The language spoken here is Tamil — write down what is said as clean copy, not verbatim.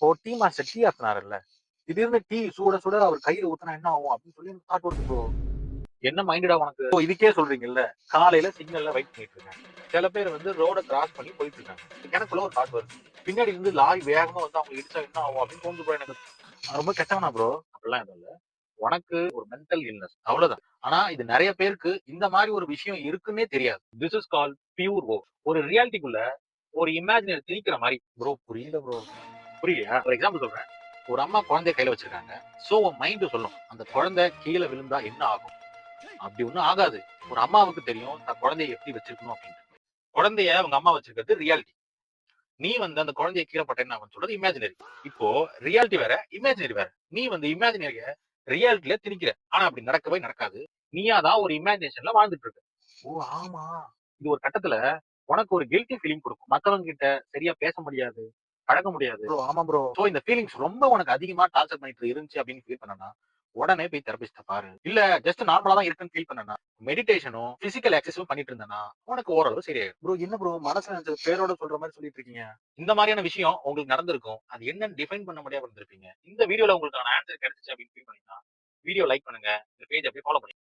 இப்போ டீ மாஸ்டர் டீ ஆத்துனாருல்ல, திடீர்னு டீ சுட சுட அவர் கையில ஊத்துனா என்ன ஆகும் அப்படின்னு சொல்லி எனக்கு தாட் வருது ப்ரோ. என்ன மைண்டடா உனக்கு? இப்போ இதுக்கே சொல்றீங்கல்ல, காலையில சிக்னல்ல வெயிட் பண்ணிட்டு இருக்கேன். சில பேர் வந்து ரோட கிராஸ் பண்ணி போயிட்டு இருக்காங்க. எனக்குள்ள ஒரு தாட் வருது. பின்னாடி இருந்து லாரி வேகமா வந்து அவங்க இடிச்சா என்ன ஆகும் அப்படின்னு தோணுது ப்ரோ எனக்கு. நான் ரொம்ப கெட்டவனா ப்ரோ? அப்படிலாம் எதுவும் இல்ல. உனக்கு ஒரு மென்டல் இல்னஸ் அவ்வளவுதான். ஆனா இது நெறைய பேருக்கு இந்த மாரி ஒரு விஷயம் இருக்குன்னே தெரியாது. திஸ் இஸ் கால்ட் பியூர் வோ. ஒரு ரியாலிட்டிக்குள்ள ஒரு இமேஜினரி திணிக்கிற மாரி. ப்ரோ புரியல ப்ரோ. புரியலையா? ஒரு எக்ஸாம்பிள் சொல்றேன். ஒரு அம்மா குழந்தைய கையில வச்சிருக்காங்க. சோ உன் மைண்ட் சொல்லும். அந்த குழந்தை கீழ விழுந்தா என்ன ஆகும்? அப்படி ஒண்ணும் ஆகாது. ஒரு அம்மாவுக்கு தெரியும் தன் குழந்தைய எப்படி வச்சிருக்கணும் அப்படின்னு. குழந்தைய அவங்க அம்மா வச்சிருக்கிறது ரியாலிட்டி. நீ வந்து அந்த குழந்தைய கீழ போட்டா என்ன ஆகும்னு சொல்றது இமேஜினரி. இப்போ ரியாலிட்டி வேற, இமேஜினரி வேற. நீ வந்து இமேஜினரிய ரியாலிட்டில திணிக்கிற. ஆனா அப்படி நடக்கவே நடக்காது. நீயா தான் ஒரு இமேஜினேஷன்ல வாழ்ந்துட்டு இருக்க. ஓ ஆமா. இது ஒரு கட்டத்துல உனக்கு ஒரு கில்ட்டி ஃபீலிங் குடுக்கும். மத்தவங்க கிட்ட சரியா பேச முடியாது, பழக முடியாது. ப்ரோ ஆமா ப்ரோ. சோ இந்த ஃபீலிங்ஸ் ரொம்ப உனக்கு அதிகமா டார்ச்சர் பண்ணிட்டு இருந்துச்சு அப்படின்னு ஃபீல் பண்ணனா, உடனே போய் தெரபிஸ்ட்ட பாரு. இல்ல ஜஸ்ட் நார்மலா தான் இருக்குன்னு ஃபீல் பண்ணனா, மெடிடேஷனும், பிசிக்கல் எக்சர்சைஸும் பண்ணிட்டு இருந்தனா, உனக்கு ஓரளவு சரியாயிடும். ப்ரோ என்ன ப்ரோ மனசுல நெனச்சது பேரோட சொல்ற மாரி சொல்லிட்டு இருக்கீங்க. இந்த மாதிரியான விஷயம் உங்களுக்கு நடந்திருக்கும். அது என்னன்னு டிஃபைன் பண்ண முடியாம இருந்திருப்பீங்க. இந்த வீடியோல உங்களுக்கான ஆன்சர் கிடைச்சுச்சு அப்படின்னு ஃபீல் பண்ணீங்கன்னா, வீடியோ லைக் பண்ணுங்க. இந்த பேஜ் அப்படியே ஃபாலோ பண்ணுங்க.